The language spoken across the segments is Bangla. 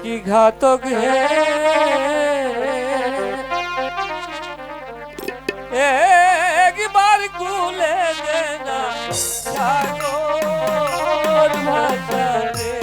কি ঘাতক হে একবার কুলে দে না সাগর ভাষা রে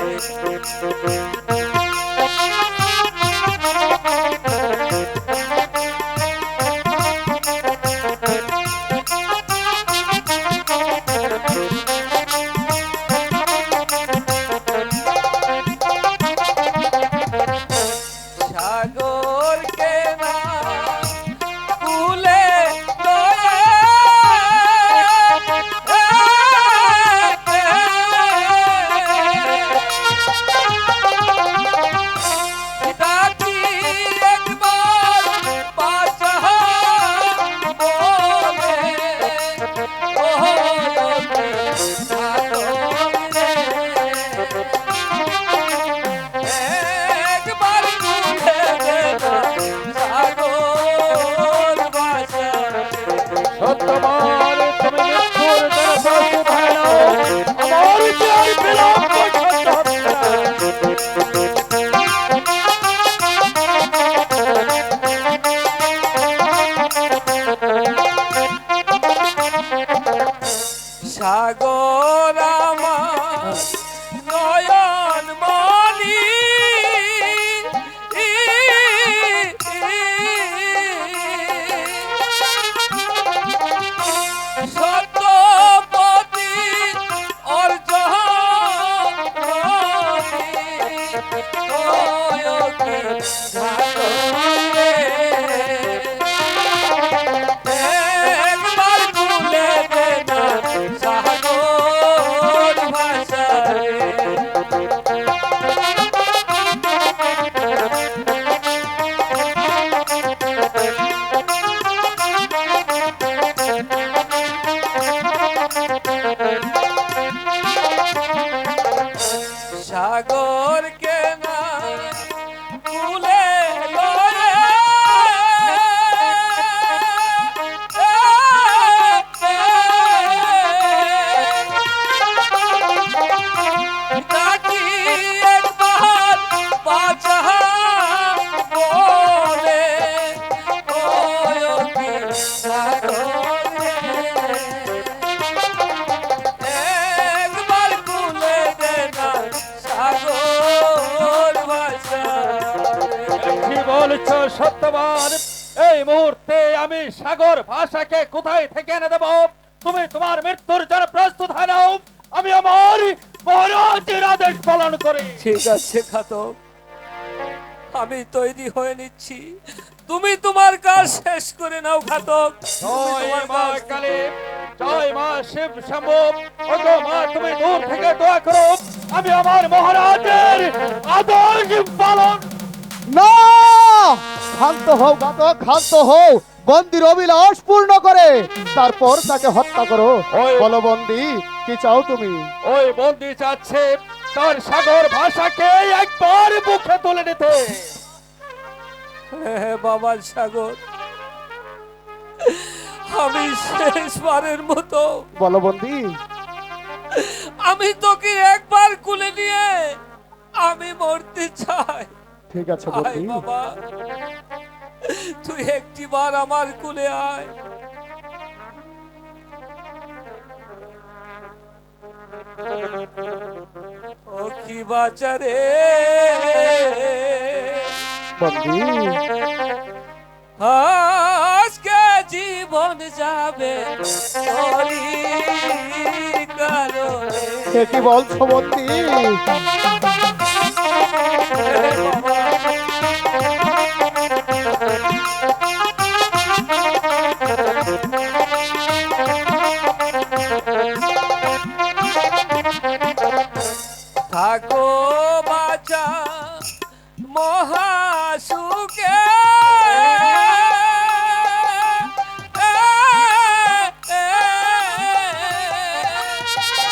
সাগর আমার নয়ন মনি সত্যপতি সাগর কে না কুলে লয়ে তাকি একবার বাঁচা বলে ওয় কি সাগর বলছো সত্যবান এই মুহূর্তে আমি সাগর ভাষাকে কোথায় থেকে এনে দেব তুমি তোমার মৃত্যুর জন্য প্রস্তুত হয়ে নাও আমি আমার মহারাজের আদেশ পালন করি ঠিক আছে ঘাতক আমি তৈরি হয়ে নিচ্ছি তুমি তোমার কাজ শেষ করে নাও ঘাতক জয় মা কালী জয় মা শিব শম্ভু ওগো মা তুমি দূর থেকে দোয়া করো আমি আমার মহারাজের আদেশ পালন না শান্ত হও ঘাতক শান্ত হও বন্দির অভিলাষ পূর্ণ করে তারপর তাকে হত্যা করো বলো বন্দি কি চাও তুমি ওই বন্দি চাচ্ছে তার সাগর ভাষাকে একবার বুকে তুলে নিতে বাবার সাগর আমি শেষবারের মতো বলো বন্দি আমি তোকে একবার কুলে নিয়ে আমি মরতে চাই ঠিক আছে বন্দি বাবা তুই একটিবার আমার কুলে আয় ও কি বাচারে বন্দি আজকে জীবন যাবে তোরই কারণে কি বলছো বন্দি থাকো বাঁচা মহাসুখে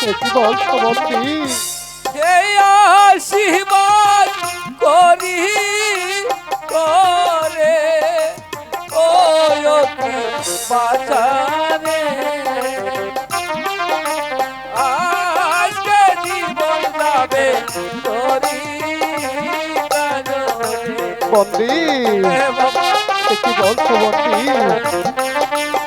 কি বলছো বন্দি এই আশীর্বাদ করি করে ও বাঁচারে আজকে জীবন যাবে তোরি বন্দি বাবা এ কি বলছো বন্দি